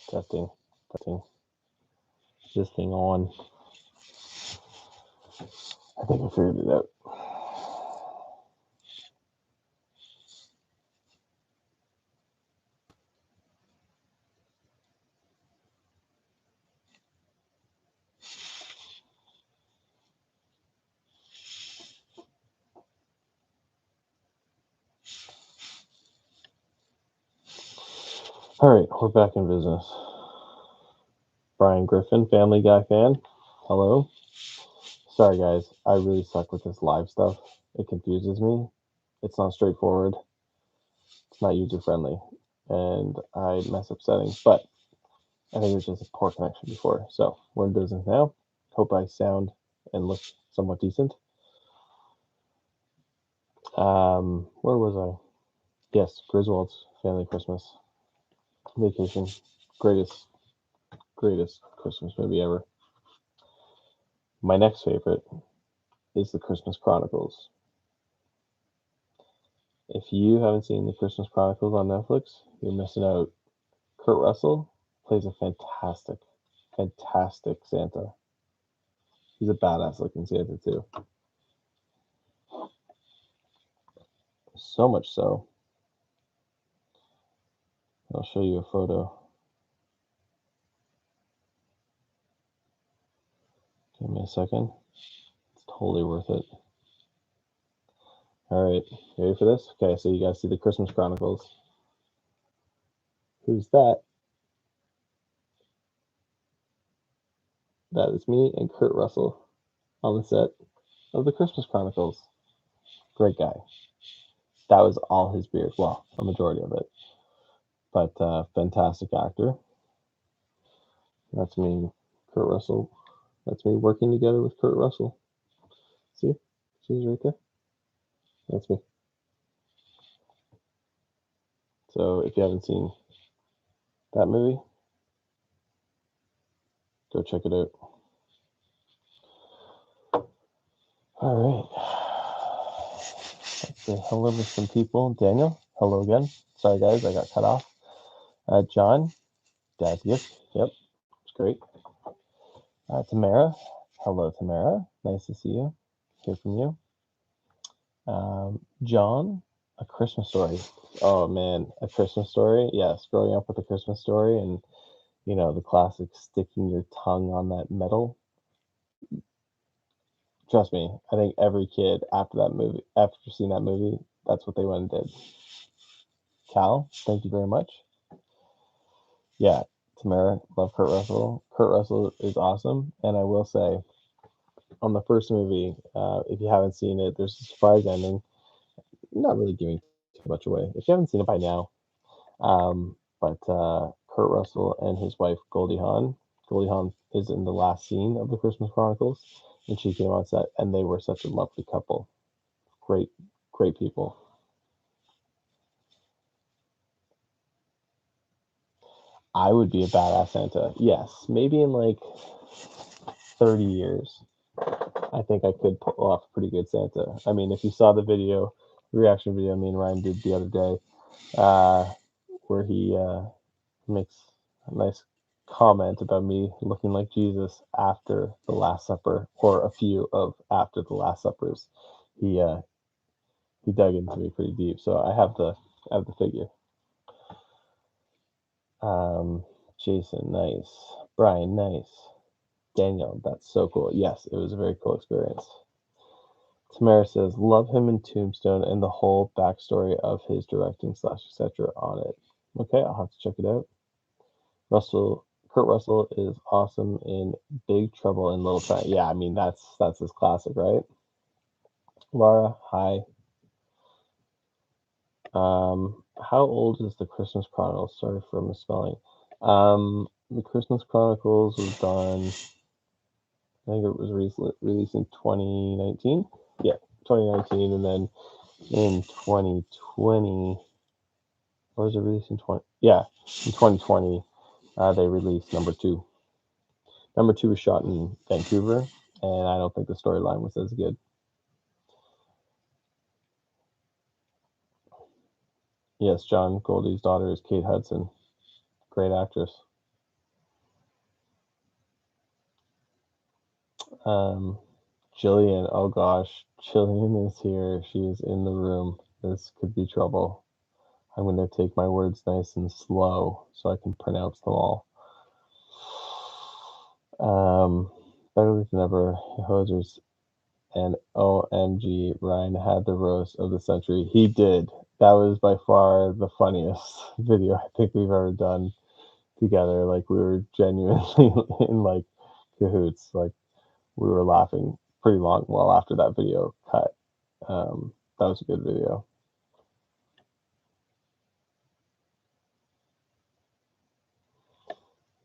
Testing. This thing on. I think I figured it out. All right, we're back in business. Brian Griffin, Family Guy fan. Hello. Sorry, guys. I really suck with this live stuff. It confuses me. It's not straightforward. It's not user friendly. And I mess up settings. But I think it was just a poor connection before. So we're in business now. Hope I sound and look somewhat decent. Where was I? Yes, Griswold's Family Christmas Vacation. Greatest Christmas movie ever. My next favorite is the Christmas Chronicles. If you haven't seen the Christmas Chronicles on Netflix, you're missing out. Kurt Russell plays a fantastic Santa. He's a badass looking Santa too. So much so. I'll show you a photo. Give me a second. It's totally worth it. All right, you ready for this? Okay, so you guys see the Christmas Chronicles. Who's that? That is me and Kurt Russell on the set of the Christmas Chronicles. Great guy. That was all his beard. Well, a majority of it. But fantastic actor. That's me, Kurt Russell. That's me working together with Kurt Russell. See? He's right there. That's me. So if you haven't seen that movie, go check it out. All right. Let's say hello to some people. Daniel, hello again. Sorry, guys, I got cut off. John, Dad's gift. Yep, it's great. Tamara, hello, Tamara. Nice to see you. Hear from you. John, A Christmas Story. Oh man, A Christmas Story. Yes, growing up with A Christmas Story, and you know the classic sticking your tongue on that metal. Trust me, I think every kid after that movie, after seeing that movie, that's what they went and did. Cal, thank you very much. Yeah, Tamara, love Kurt Russell. Kurt Russell is awesome, and I will say, on the first movie, if you haven't seen it, there's a surprise ending. I'm not really giving too much away. If you haven't seen it by now, but Kurt Russell and his wife Goldie Hawn. Goldie Hawn is in the last scene of the Christmas Chronicles, and she came on set, and they were such a lovely couple. Great people. I would be a badass Santa. Yes, maybe in like 30 years, I think I could pull off a pretty good Santa. I mean, if you saw the video, the reaction video me and Ryan did the other day, where he makes a nice comment about me looking like Jesus after the Last Supper, or a few of after the Last Suppers. He dug into me pretty deep, so I have the figure. Jason, nice. Brian, nice. Daniel, that's so cool. Yes, it was a very cool experience. Tamara says, love him in Tombstone and the whole backstory of his directing / etc. on it. Okay, I'll have to check it out. Kurt Russell is awesome in Big Trouble in Little China. Yeah, I mean that's his classic, right? Laura, hi. How old is the Christmas Chronicles? Sorry for misspelling. The Christmas Chronicles was done. I think it was released in 2019. Yeah, 2019, and then in 2020, or was it released in 20? Yeah, in 2020, they released number 2. Number 2 was shot in Vancouver, and I don't think the storyline was as good. Yes, John Goldie's daughter is Kate Hudson. Great actress. Jillian, oh gosh, Jillian is here. She is in the room. This could be trouble. I'm going to take my words nice and slow so I can pronounce them all. Better than ever, hosers, and OMG, Ryan had the roast of the century. He did. That was by far the funniest video I think we've ever done together. Like, we were genuinely in like cahoots. Like, we were laughing pretty long well after that video cut. That was a good video.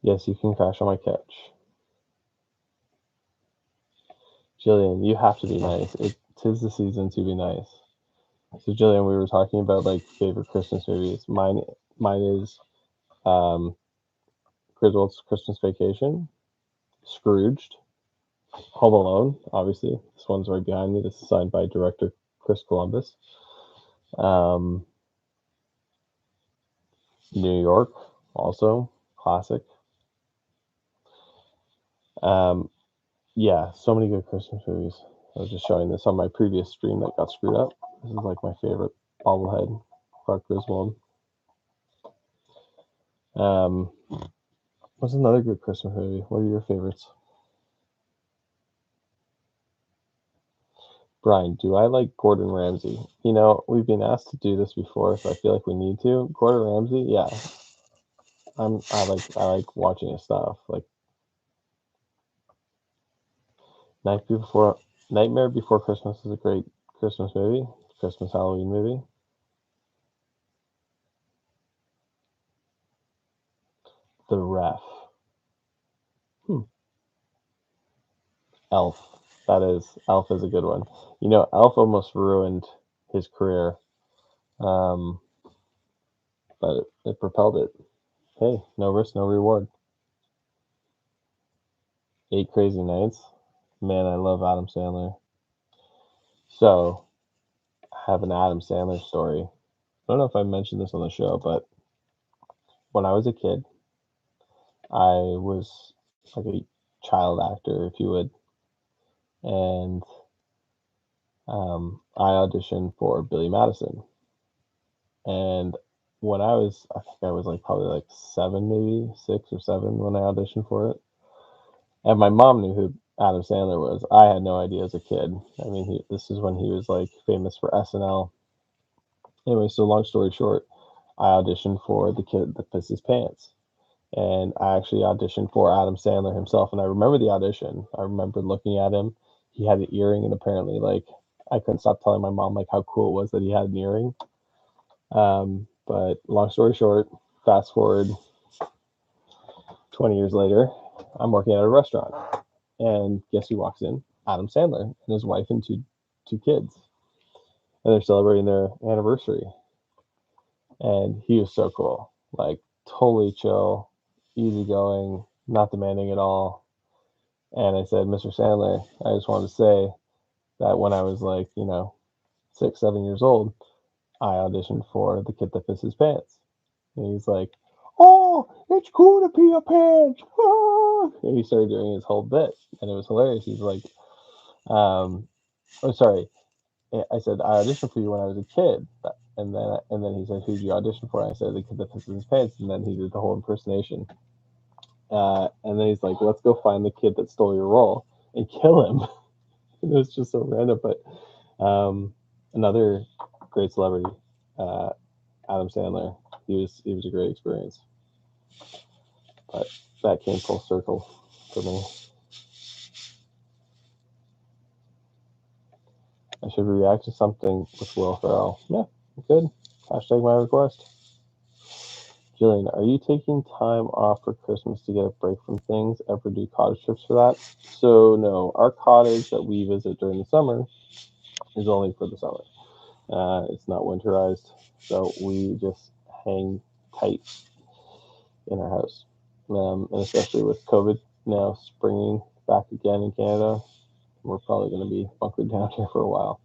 Yes, you can crash on my couch. Jillian, you have to be nice. It tis the season to be nice. So Jillian, we were talking about like favorite Christmas movies. Mine is Griswold's Christmas Vacation, Scrooged, Home Alone. Obviously, this one's right behind me. This is signed by director Chris Columbus. Um, New York, also classic. Um, yeah, so many good Christmas movies. I was just showing this on my previous stream that got screwed up. This is like my favorite bobblehead, Clark Griswold. What's another good Christmas movie? What are your favorites? Brian, do I like Gordon Ramsay? You know, we've been asked to do this before, so I feel like we need to. Gordon Ramsay, yeah. I like watching his stuff. Like Night Before Nightmare Before Christmas is a great Christmas movie, Christmas Halloween movie. The Ref. Elf. Elf is a good one. You know, Elf almost ruined his career, um, but it propelled it. Hey, no risk, no reward. Eight Crazy Nights. Man, I love Adam Sandler. So, I have an Adam Sandler story. I don't know if I mentioned this on the show, but when I was a kid, I was like a child actor, if you would, and I auditioned for Billy Madison. And I think I was like probably like 7, maybe 6 or 7 when I auditioned for it. And my mom knew who Adam Sandler was. I had no idea as a kid. I mean, this is when he was like famous for SNL. Anyway, so long story short, I auditioned for the kid that pissed his pants. And I actually auditioned for Adam Sandler himself. And I remember the audition. I remember looking at him. He had an earring, and apparently, like, I couldn't stop telling my mom like how cool it was that he had an earring. But long story short, fast forward 20 years later, I'm working at a restaurant, and guess who walks in? Adam Sandler and his wife and two kids, and they're celebrating their anniversary. And he was so cool, like totally chill, easygoing, not demanding at all. And I said, Mr. Sandler, I just wanted to say that when I was like, 6, 7 years old, I auditioned for the kid that pissed his pants. And he's like, "Oh, it's cool to pee your pants." Ah. And he started doing his whole bit, and it was hilarious. He's like, "Oh, sorry." I said, "I auditioned for you when I was a kid," and then he said, "Who'd you audition for?" And I said, "The kid that pisses his pants." And then he did the whole impersonation. And then he's like, "Let's go find the kid that stole your role and kill him." It was just so random, but another great celebrity, uh, Adam Sandler. He was a great experience. But that came full circle for me. I should react to something with Will Ferrell. Yeah, good. Hashtag my request. Jillian, are you taking time off for Christmas to get a break from things? Ever do cottage trips for that? So no, our cottage that we visit during the summer is only for the summer. It's not winterized, so we just hang tight in our house. And especially with COVID now springing back again in Canada, we're probably going to be bunkered down here for a while.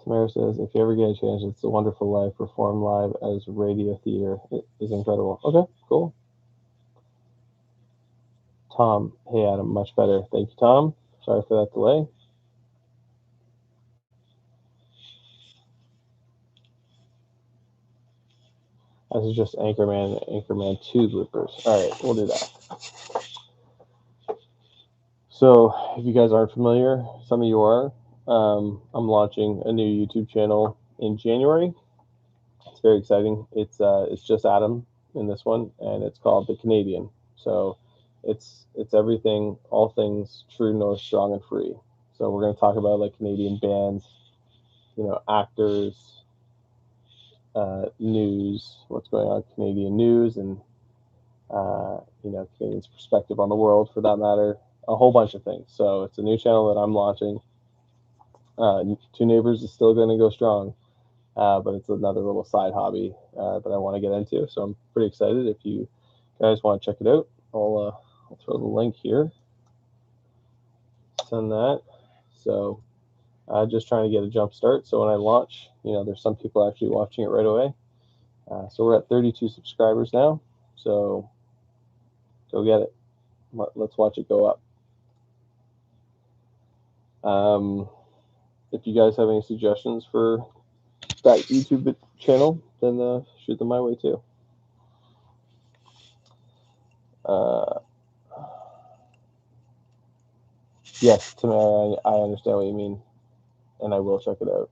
Tamara says, if you ever get a chance, It's a Wonderful Life performed live as radio theater. It is incredible. Okay, cool. Tom. Hey, Adam. Much better. Thank you, Tom. Sorry for that delay. This is just Anchorman 2 bloopers. All right, we'll do that. So, if you guys aren't familiar, some of you are, I'm launching a new YouTube channel in January. It's very exciting. It's just Adam in this one, and it's called The Canadian. So, it's everything, all things true, north, strong, and free. So we're going to talk about like Canadian bands, actors, news, what's going on, Canadian news, and Canadians' perspective on the world, for that matter, a whole bunch of things. So it's a new channel that I'm launching. Two Neighbors is still going to go strong, but it's another little side hobby that I want to get into. So I'm pretty excited. If you guys want to check it out, I'll throw the link here. Send that. So just trying to get a jump start. So when I launch, there's some people actually watching it right away. So we're at 32 subscribers now. So go get it. Let's watch it go up. If you guys have any suggestions for that YouTube channel, then shoot them my way too. Yes, Tamara, I understand what you mean, and I will check it out.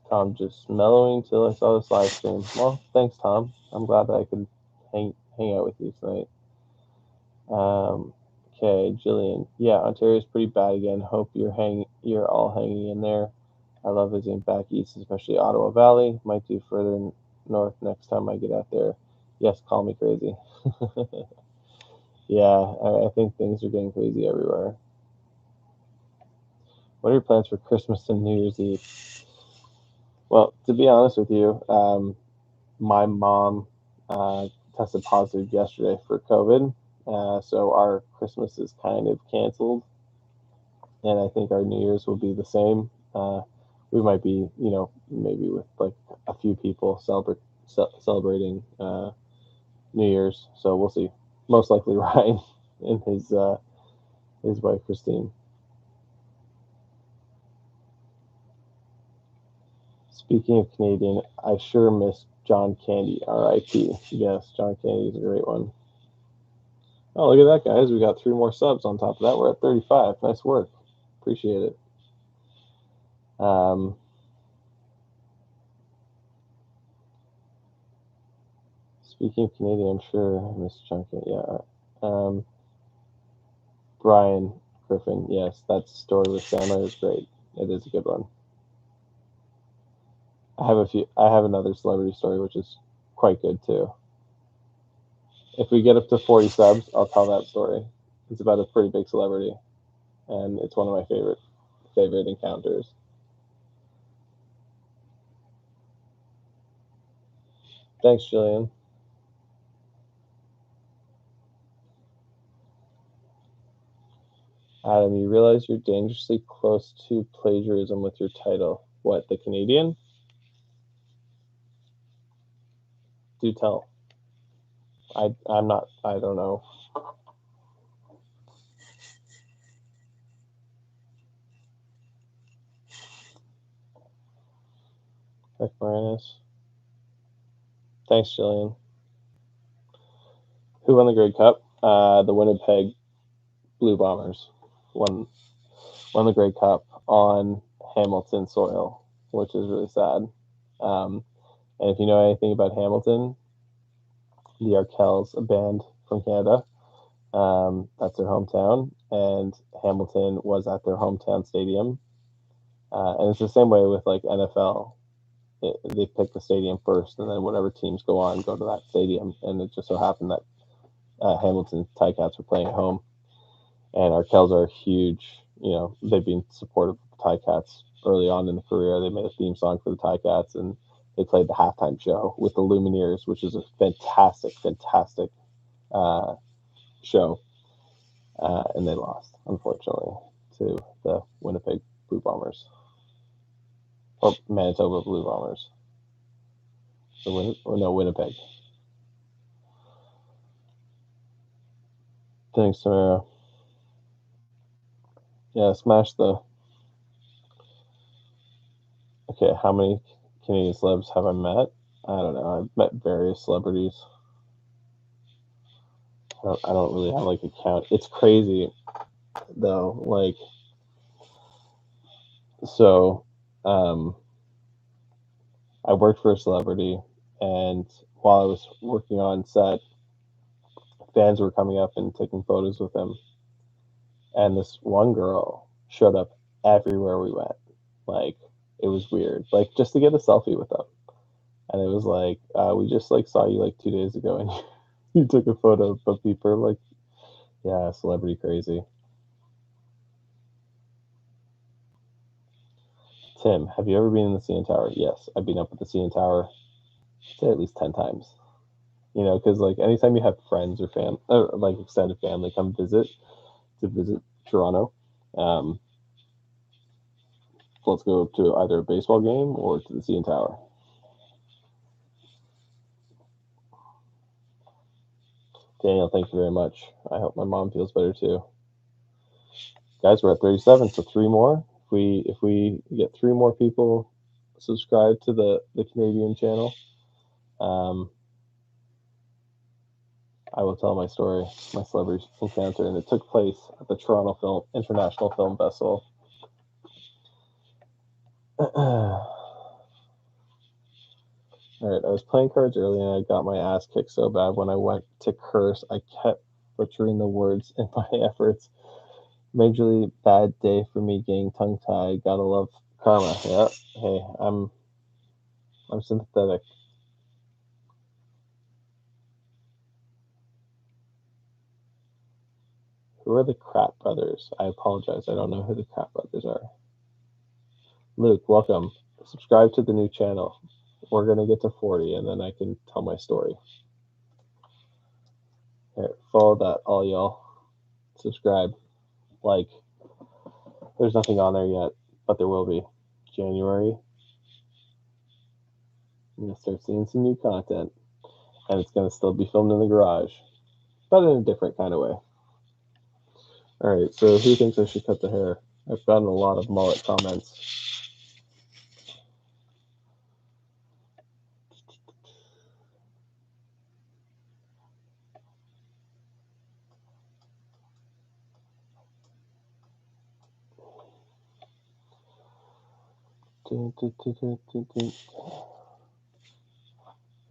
Tom just mellowing till I saw this live stream. Well, thanks, Tom. I'm glad that I could hang out with you tonight. Okay, Jillian. Yeah, Ontario's pretty bad again. Hope you're all hanging in there. I love visiting back east, especially Ottawa Valley. Might do further north next time I get out there. Yes, call me crazy. Yeah, I think things are getting crazy everywhere. What are your plans for Christmas and New Year's Eve? Well, to be honest with you, my mom tested positive yesterday for COVID, so our Christmas is kind of canceled, and I think our New Year's will be the same. We might be, maybe with like a few people celebrating New Year's, so we'll see. Most likely Ryan and his wife Christine. Speaking of Canadian, I sure miss John Candy, R.I.P. Yes, John Candy is a great one. Oh, look at that, guys. We got 3 more subs on top of that. We're at 35. Nice work. Appreciate it. Speaking of Canadian, I'm sure I miss John Candy. Yeah. Brian Griffin. Yes, that story with Sandler is great. It is a good one. I have another celebrity story, which is quite good too. If we get up to 40 subs, I'll tell that story. It's about a pretty big celebrity, and it's one of my favorite encounters. Thanks, Jillian. Adam, you realize you're dangerously close to plagiarism with your title. What, The Canadian? Do tell. I'm not, I don't know. Heck, Marinus. Thanks, Jillian. Who won the Grey Cup? The Winnipeg Blue Bombers won the Grey Cup on Hamilton soil, which is really sad. And if you know anything about Hamilton, the Arkells, a band from Canada, that's their hometown, and Hamilton was at their hometown stadium. And it's the same way with like NFL. They pick the stadium first, and then whatever teams go to that stadium. And it just so happened that Hamilton Ticats were playing at home, and Arkells are huge. They've been supportive of the Ticats early on in the career. They made a theme song for the Ticats, and they played the halftime show with the Lumineers, which is a fantastic show. And they lost, unfortunately, to the Winnipeg Blue Bombers. Or Manitoba Blue Bombers. Winnipeg. Thanks, Samara. Yeah, smash the. Okay, how many Canadian celebs have I met? I don't know. I've met various celebrities. I don't really have like a count. It's crazy though. Like, so, I worked for a celebrity, and while I was working on set, fans were coming up and taking photos with him. And this one girl showed up everywhere we went. Like, it was weird. Like, just to get a selfie with them. And it was like, we just like saw you like 2 days ago, and you took a photo. But people are like, yeah, celebrity crazy. Tim, have you ever been in the CN Tower? Yes, I've been up at the CN Tower, I'd say at least 10 times. You know, because like anytime you have friends or like extended family come visit Toronto, um, let's go to either a baseball game or to the CN Tower. Daniel, thank you very much. I hope my mom feels better too. Guys, we're at 37, so three more. If we get three more people subscribe to the Canadian channel, I will tell my story, my celebrity encounter, and it took place at the Toronto International Film Festival. All right, I was playing cards earlier and I got my ass kicked so bad when I went to curse, I kept butchering the words in my efforts. Majorly bad day for me getting tongue tied. Gotta love karma. Yeah. Hey, I'm sympathetic. Who are the Crap Brothers? I apologize. I don't know who the Crap Brothers are. Luke, welcome. Subscribe to the new channel. We're gonna get to 40, and then I can tell my story. All right, follow that, all y'all. Subscribe, like. There's nothing on there yet, but there will be. January, I'm gonna start seeing some new content, and it's gonna still be filmed in the garage, but in a different kind of way. All right, so who thinks I should cut the hair? I've gotten a lot of mullet comments.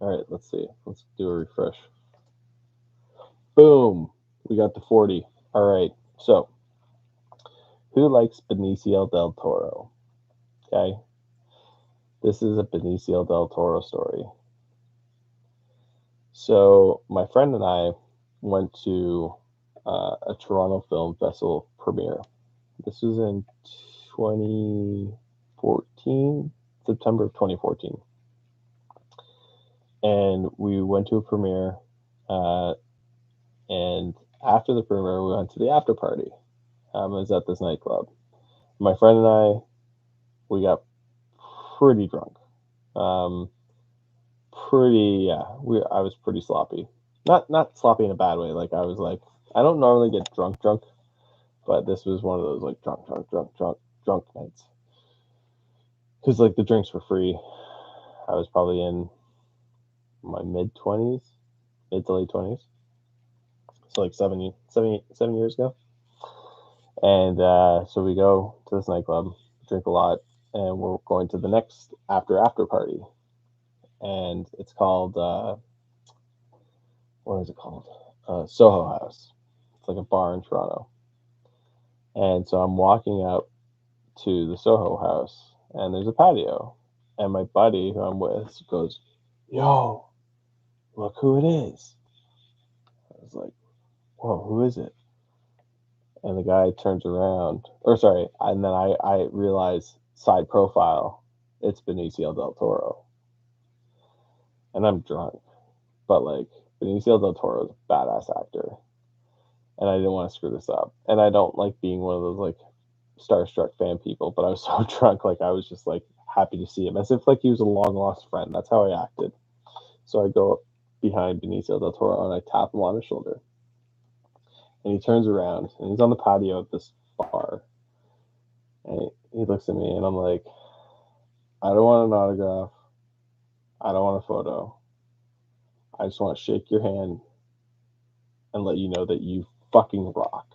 All right, let's see. Let's do a refresh. Boom! We got to 40. All right, so who likes Benicio del Toro? Okay, this is a Benicio del Toro story. So my friend and I went to a Toronto Film Festival premiere. This was in 2014, September of 2014. And we went to a premiere, and after the premiere, we went to the after party. It was at this nightclub. My friend and I, we got pretty drunk. I was pretty sloppy. Not sloppy in a bad way. Like, I was like, I don't normally get drunk, but this was one of those like drunk nights. Because like the drinks were free. I was probably in my mid to late 20s. So like 7 years ago. And so we go to this nightclub, drink a lot, and we're going to the next after party. And it's called what is it called? Soho House. It's like a bar in Toronto. And so I'm walking up to the Soho House, and there's a patio. And my buddy who I'm with goes, "Yo, look who it is." I was like, "Whoa, who is it?" And the guy turns around, and then I realize side profile, it's Benicio del Toro. And I'm drunk, but like Benicio del Toro is a badass actor, and I didn't want to screw this up. And I don't like being one of those like starstruck fan people, but I was so drunk, like I was just like happy to see him, as if like he was a long lost friend. That's how I acted. So I go up behind Benicio del Toro and I tap him on his shoulder, And he turns around and he's on the patio at this bar. And he looks at me and I'm like, I don't want an autograph. I don't want a photo. I just want to shake your hand and let you know that you fucking rock.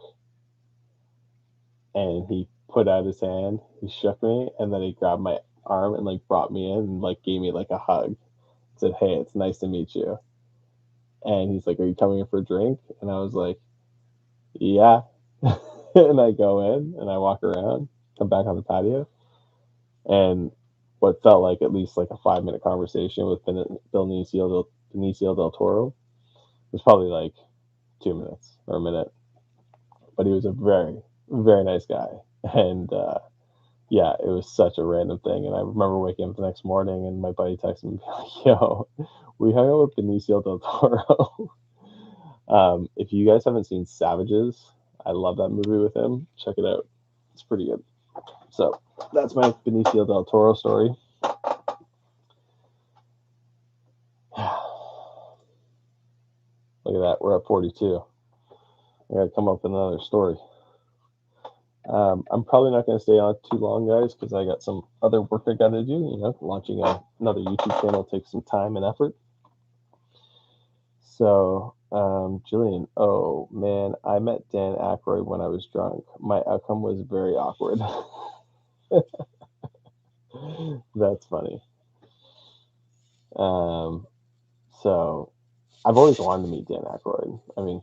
And he put out his hand, he shook me, and then he grabbed my arm and like brought me in and like gave me like a hug. Said, "Hey, it's nice to meet you." And he's like, "Are you coming in for a drink?" And I was like, "Yeah." And I go in and I walk around, come back on the patio, and what felt like at least like a 5 minute conversation with Benicio del Toro was probably like 2 minutes or a minute. But he was a very, very nice guy. And yeah, it was such a random thing. And I remember waking up the next morning and my buddy texted me, like, yo, we hung out with Benicio del Toro. If you guys haven't seen Savages, I love that movie with him. Check it out. It's pretty good. So that's my Benicio del Toro story. Look at that. We're at 42. I got to come up with another story. I'm probably not going to stay on too long, guys, because I got some other work I got to do. You know, launching another YouTube channel takes some time and effort. So, Jillian, oh man, I met Dan Aykroyd when I was drunk. My outcome was very awkward. That's funny. Um, so, I've always wanted to meet Dan Aykroyd. I mean,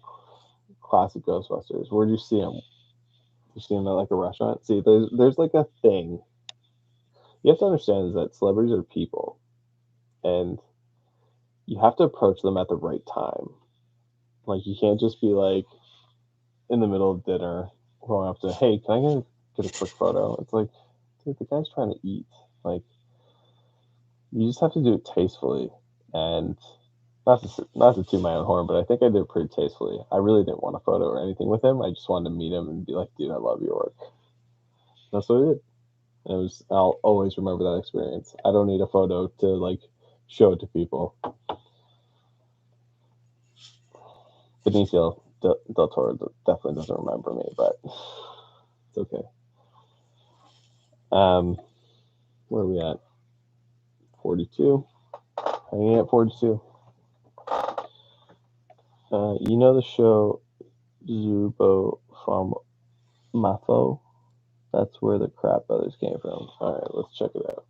classic Ghostbusters. Where'd you see him? You see him at like a restaurant? See, there's like a thing you have to understand is that celebrities are people, and you have to approach them at the right time. Like you can't just be like in the middle of dinner going up to, hey, can I get a quick photo? It's like, dude, the guy's trying to eat. Like you just have to do it tastefully, and not to toot my own horn, but I think I did it pretty tastefully. I really didn't want a photo or anything with him. I just wanted to meet him and be like, dude, I love your work. That's what I did. And it was. I'll always remember that experience. I don't need a photo to like show it to people. Benicio del Toro definitely doesn't remember me, but it's okay. Where are we at? 42. Hanging at 42. You know the show Zubo from Mafo? That's where the Crap Brothers came from. All right, let's check it out.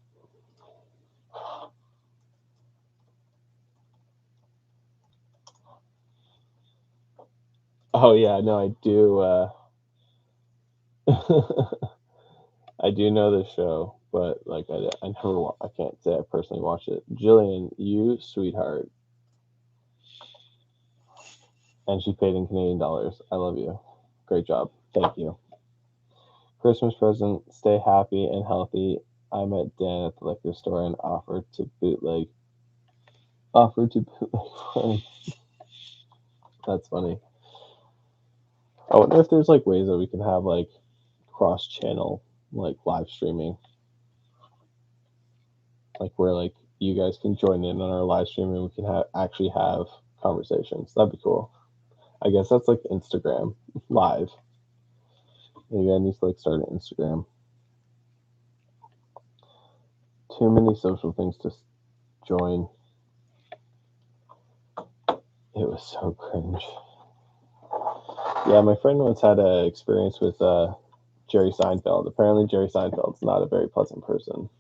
Oh yeah, no, I do. I do know this show, but like I never, I can't say I personally watched it. Jillian, you sweetheart, and she paid in Canadian dollars. I love you. Great job. Thank you. Christmas present. Stay happy and healthy. I met Dan at the liquor store and offered to bootleg. That's funny. I wonder if there's like ways that we can have like cross channel like live streaming, like where like you guys can join in on our live stream and we can actually have conversations. That'd be cool. I guess that's like Instagram live. Maybe I need to like start an Instagram. Too many social things to join. It was so cringe. Yeah, my friend once had an experience with Jerry Seinfeld. Apparently, Jerry Seinfeld's not a very pleasant person.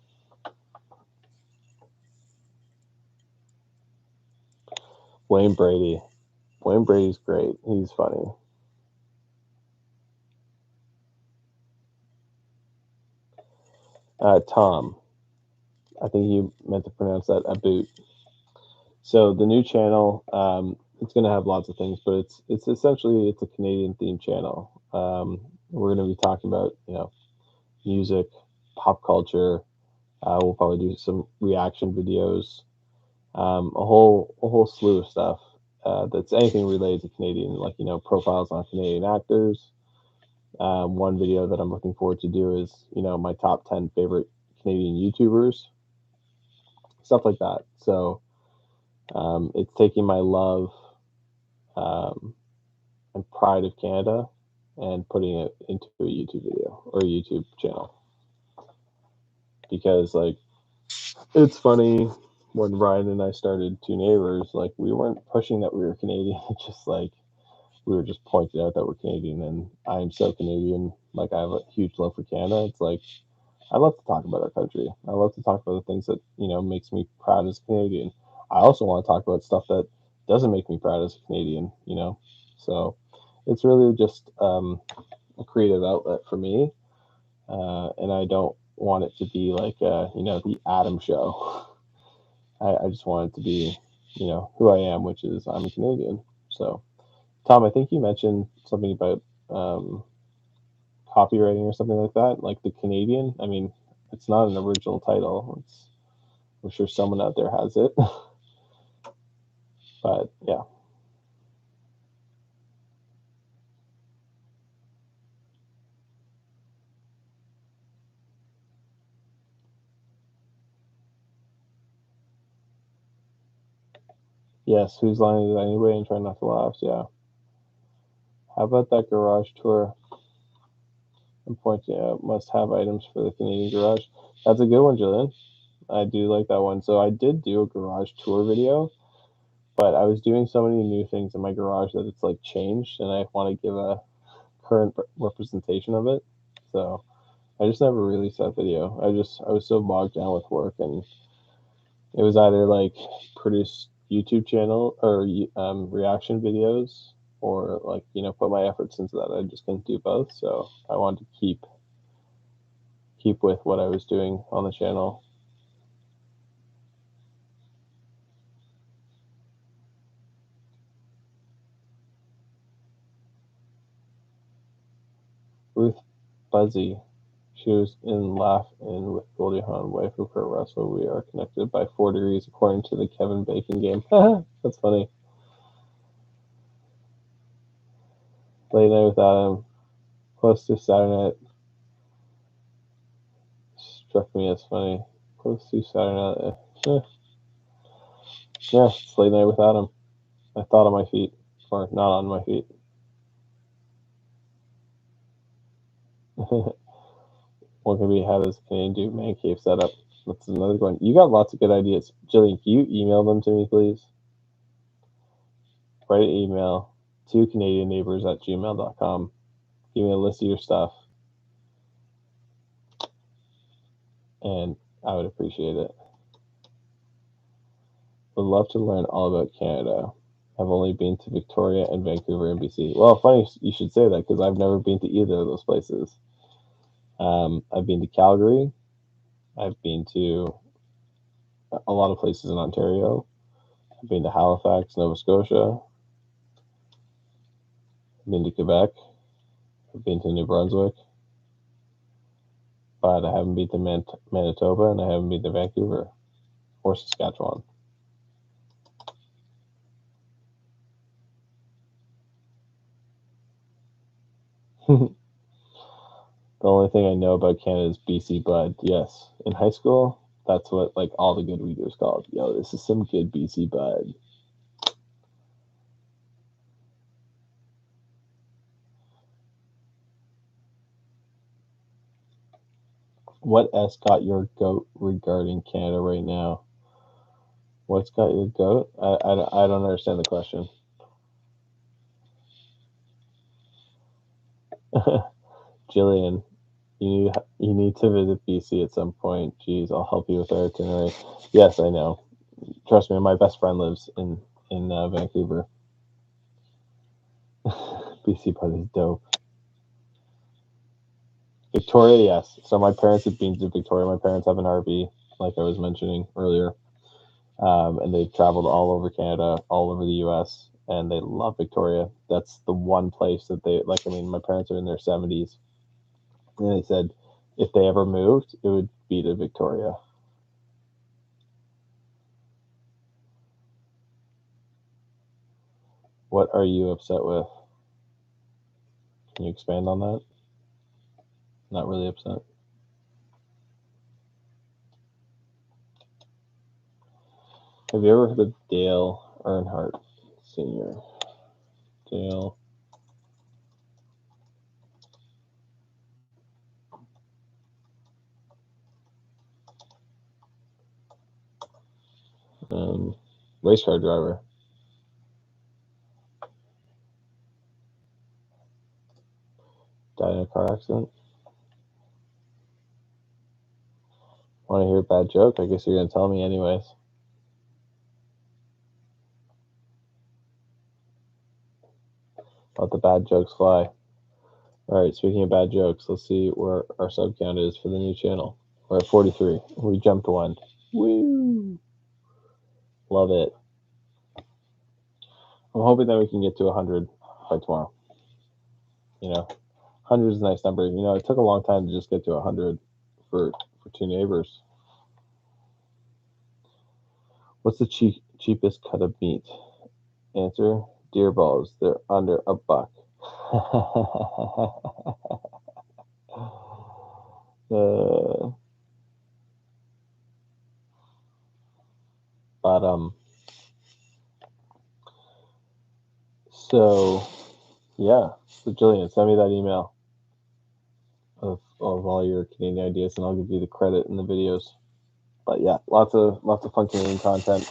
Wayne Brady. Wayne Brady's great. He's funny. Tom. I think you meant to pronounce that a boot. So the new channel, it's going to have lots of things, but it's essentially it's a Canadian themed channel. We're going to be talking about music, pop culture. We'll probably do some reaction videos, a whole slew of stuff that's anything related to Canadian, like profiles on Canadian actors. One video that I'm looking forward to do is my top 10 favorite Canadian YouTubers, stuff like that. So it's taking my love um, and pride of Canada and putting it into a YouTube video or a YouTube channel. Because like it's funny when Ryan and I started Two Neighbors, like we weren't pushing that we were Canadian. It's just like we were just pointing out that we're Canadian, and I'm so Canadian. Like I have a huge love for Canada. It's like I love to talk about our country. I love to talk about the things that makes me proud as a Canadian. I also want to talk about stuff that doesn't make me proud as a Canadian. So it's really just a creative outlet for me, and I don't want it to be like the Adam show. I just want it to be who I am, which is I'm a Canadian. So Tom, I think you mentioned something about um, copywriting or something like that, like the Canadian. I mean, it's not an original title. I'm sure someone out there has it, but yeah. Yes, whose line is it anyway? And try not to laugh. Yeah. How about that garage tour? I'm pointing out must-have items for the Canadian garage. That's a good one, Julian. I do like that one. So I did do a garage tour video, but I was doing so many new things in my garage that it's like changed, and I want to give a current representation of it. So I just never released that video. I was so bogged down with work, and it was either like produce YouTube channel or reaction videos, or like put my efforts into that. I just couldn't do both, so I wanted to keep with what I was doing on the channel. Ruth Buzzy. She was in Laugh In with Goldie Hawn, wife of Kurt Russell. We are connected by 4 degrees according to the Kevin Bacon game. That's funny. Late Night with Adam. Close to Saturday Night. Struck me as funny. Close to Saturday Night. Yeah, it's Late Night with Adam. I thought on my feet, or not on my feet. What can be had as a Canadian do? Man cave setup. That's another one. You got lots of good ideas. Jillian, can you email them to me, please? Write an email to CanadianNeighbors@gmail.com. Give me a list of your stuff, and I would appreciate it. Would love to learn all about Canada. I've only been to Victoria and Vancouver and BC. Well, funny you should say that because I've never been to either of those places. I've been to Calgary. I've been to a lot of places in Ontario. I've been to Halifax, Nova Scotia. I've been to Quebec. I've been to New Brunswick. But I haven't been to Manitoba, and I haven't been to Vancouver or Saskatchewan. The only thing I know about Canada is BC Bud. Yes, in high school, that's what like all the good readers called. Yo, this is some good BC Bud. What S got your goat regarding Canada right now? What's got your goat? I don't understand the question. Jillian, you need to visit BC at some point. Jeez, I'll help you with our itinerary. Yes, I know. Trust me, my best friend lives in Vancouver. BC Bud is dope. Victoria, yes. So my parents have been to Victoria. My parents have an RV, like I was mentioning earlier, and they've traveled all over Canada, all over the U.S., and they love Victoria. That's the one place that they like. I mean, my parents are in their 70s, and they said if they ever moved, it would be to Victoria. What are you upset with? Can you expand on that? Not really upset. Have you ever heard of Dale Earnhardt Sr.? Dale Race car driver. Died in a car accident. Want to hear a bad joke? I guess you're going to tell me anyways. Let the bad jokes fly. Alright, speaking of bad jokes, let's see where our sub count is for the new channel. We're at 43. We jumped one. Woo! Love it. I'm hoping that we can get to 100 by tomorrow. 100 is a nice number. It took a long time to just get to 100 for two neighbors. What's the cheapest cut of meat? Answer, deer balls. They're under $1. So Jillian, send me that email of all your Canadian ideas, and I'll give you the credit in the videos. But yeah, lots of fun Canadian content.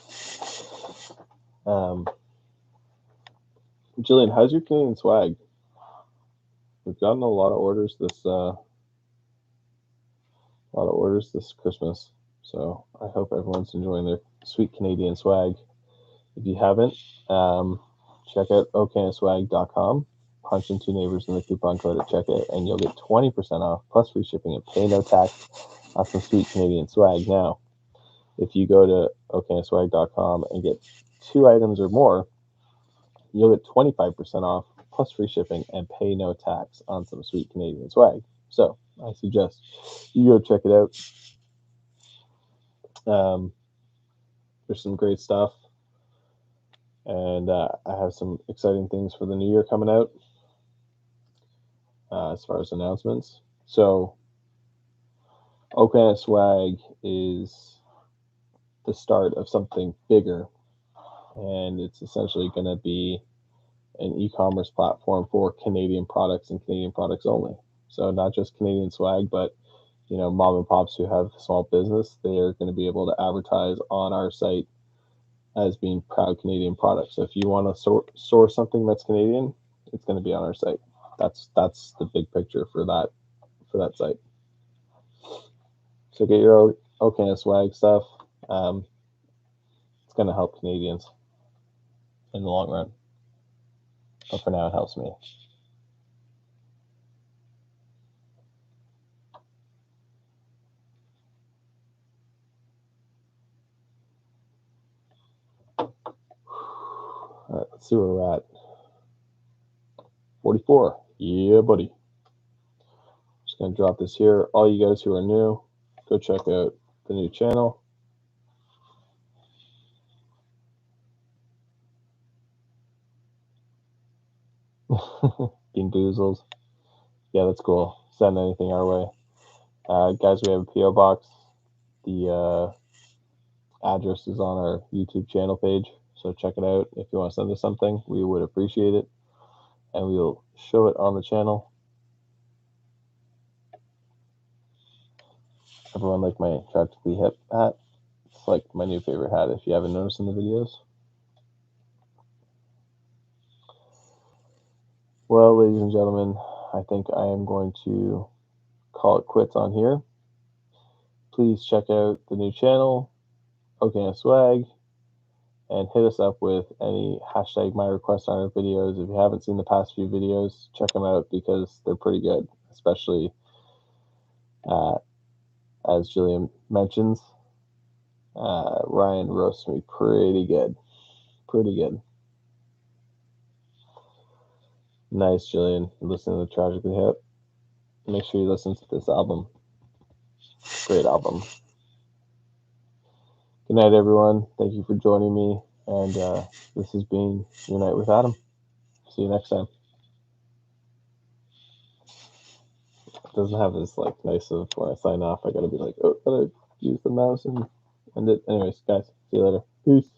Jillian, how's your Canadian swag? We've gotten a lot of orders this Christmas, so I hope everyone's enjoying their sweet Canadian swag. If you haven't, check out okanaswag.com. Punch in 2 neighbors in the coupon code at checkout, and you'll get 20% off plus free shipping and pay no tax on some sweet Canadian swag. Now, if you go to okanaswag.com and get 2 items or more, you'll get 25% off plus free shipping and pay no tax on some sweet Canadian swag. So I suggest you go check it out. There's some great stuff, and I have some exciting things for the new year coming out as far as announcements. So Okana Swag is the start of something bigger, and it's essentially going to be an e-commerce platform for Canadian products and Canadian products only. So not just Canadian swag, but mom and pops who have small business, they are going to be able to advertise on our site as being proud Canadian products. So if you want to source something that's Canadian, it's going to be on our site. That's the big picture for that site. So get your Okana Swag stuff. It's going to help Canadians in the long run. But for now, it helps me. All right, let's see where we're at. 44. Yeah, buddy. Just going to drop this here. All you guys who are new, go check out the new channel. Bean Doozles. Yeah, that's cool. Send anything our way. Guys, we have a P.O. box. The address is on our YouTube channel page, so check it out. If you want to send us something, we would appreciate it, and we will show it on the channel. Everyone like my Tragically Hip hat? It's like my new favorite hat, if you haven't noticed in the videos. Well, ladies and gentlemen, I think I am going to call it quits on here. Please check out the new channel, Okana Swag, and hit us up with any hashtag my request on our videos. If you haven't seen the past few videos, check them out because they're pretty good, especially as Jillian mentions, Ryan roasts me pretty good. Pretty good. Nice, Jillian. Listen to Tragically Hip. Make sure you listen to this album. Great album. Good night, everyone. Thank you for joining me. And this has been Your Night with Adam. See you next time. It doesn't have this nice of when I sign off. I gotta be like, oh, gotta use the mouse and end it. Anyways, guys, see you later. Peace.